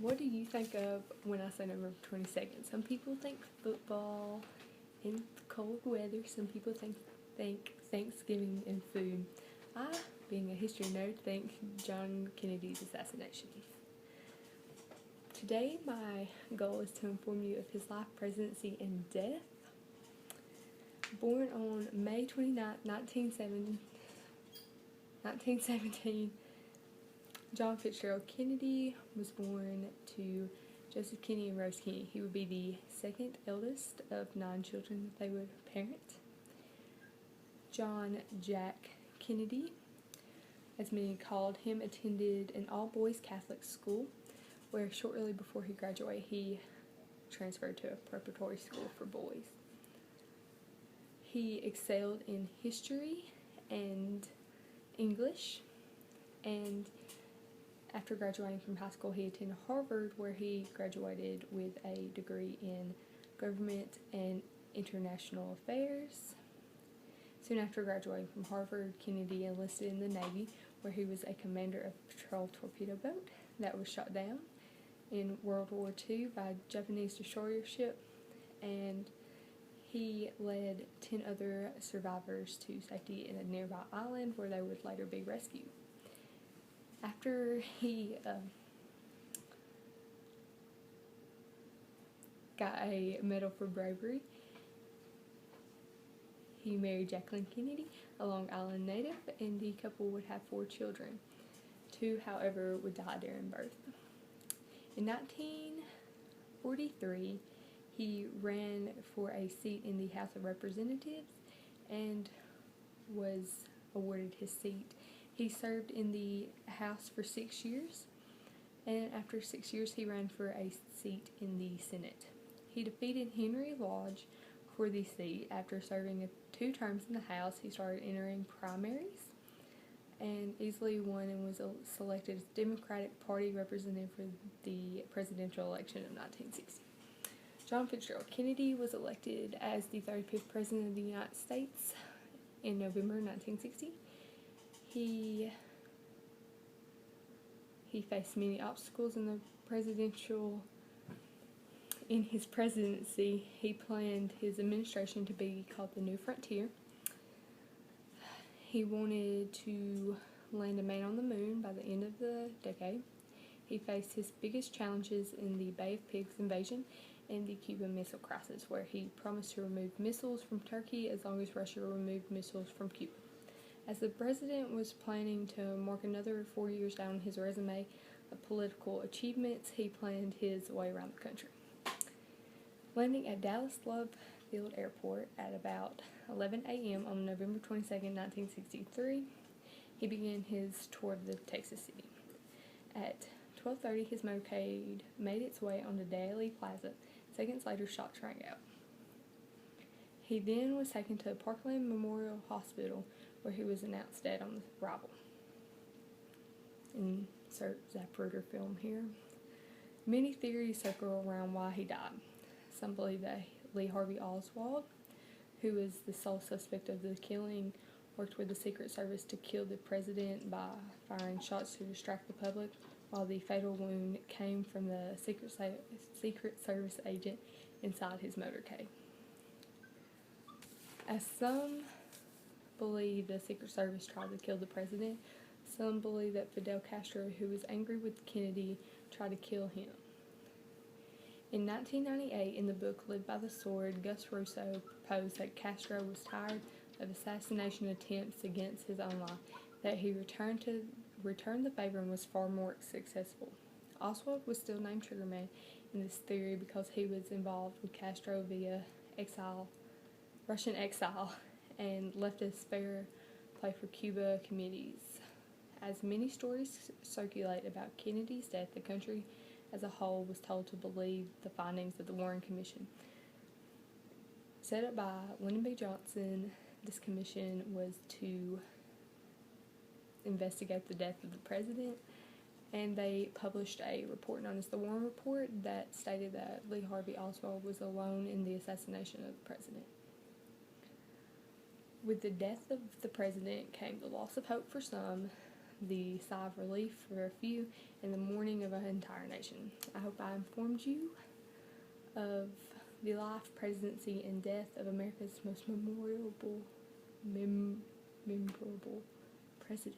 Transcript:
What do you think of when I say November 22nd? Some people think football and cold weather. Some people think Thanksgiving and food. I, being a history nerd, think John Kennedy's assassination. Today, my goal is to inform you of his life, presidency, and death. Born on May 29, 1917, John Fitzgerald Kennedy was born to Joseph Kennedy and Rose Kennedy. He would be the second eldest of 9 children that they would parent. John Jack Kennedy, as many called him, attended an all-boys Catholic school, where shortly before he graduated, he transferred to a preparatory school for boys. He excelled in history and English, and after graduating from high school, he attended Harvard, where he graduated with a degree in government and international affairs. Soon after graduating from Harvard, Kennedy enlisted in the Navy, where he was a commander of a patrol torpedo boat that was shot down in World War II by a Japanese destroyer ship, and he led 10 other survivors to safety in a nearby island where they would later be rescued. After he got a medal for bravery, he married Jacqueline Kennedy, a Long Island native, and the couple would have 4 children. 2, however, would die during birth. In 1943, he ran for a seat in the House of Representatives and was awarded his seat. He served in the House for 6 years, and after 6 years, he ran for a seat in the Senate. He defeated Henry Lodge for the seat. After serving 2 terms in the House, he started entering primaries and easily won and was selected as Democratic Party representative for the presidential election of 1960. John Fitzgerald Kennedy was elected as the 35th President of the United States in November 1960. He faced many obstacles in his presidency. He planned his administration to be called the New Frontier. He wanted to land a man on the moon by the end of the decade. He faced his biggest challenges in the Bay of Pigs invasion and the Cuban Missile Crisis, where he promised to remove missiles from Turkey as long as Russia removed missiles from Cuba. As the president was planning to mark another 4 years down his resume of political achievements, he planned his way around the country. Landing at Dallas Love Field Airport at about 11 a.m. on November 22, 1963, he began his tour of the Texas city. At 12:30, his motorcade made its way onto Daly Plaza. Seconds later, shots rang out. He then was taken to Parkland Memorial Hospital, where he was announced dead on arrival. Insert Zapruder film here. Many theories circle around why he died. Some believe that Lee Harvey Oswald, who is the sole suspect of the killing, worked with the Secret Service to kill the president by firing shots to distract the public, while the fatal wound came from the Secret Service agent inside his motorcade. As some believe the Secret Service tried to kill the president, some believe that Fidel Castro, who was angry with Kennedy, tried to kill him. In 1998, in the book Live by the Sword, Gus Russo proposed that Castro was tired of assassination attempts against his own life, that he returned the favor and was far more successful. Oswald was still named Triggerman in this theory because he was involved with Castro via Russian exile, and left a spare play for Cuba committees. As many stories circulate about Kennedy's death, the country as a whole was told to believe the findings of the Warren Commission. Set up by Lyndon B. Johnson, this commission was to investigate the death of the president, and they published a report known as the Warren Report that stated that Lee Harvey Oswald was alone in the assassination of the president. With the death of the president came the loss of hope for some, the sigh of relief for a few and the mourning of an entire nation. I hope I informed you of the life, presidency, and death of America's most memorable president.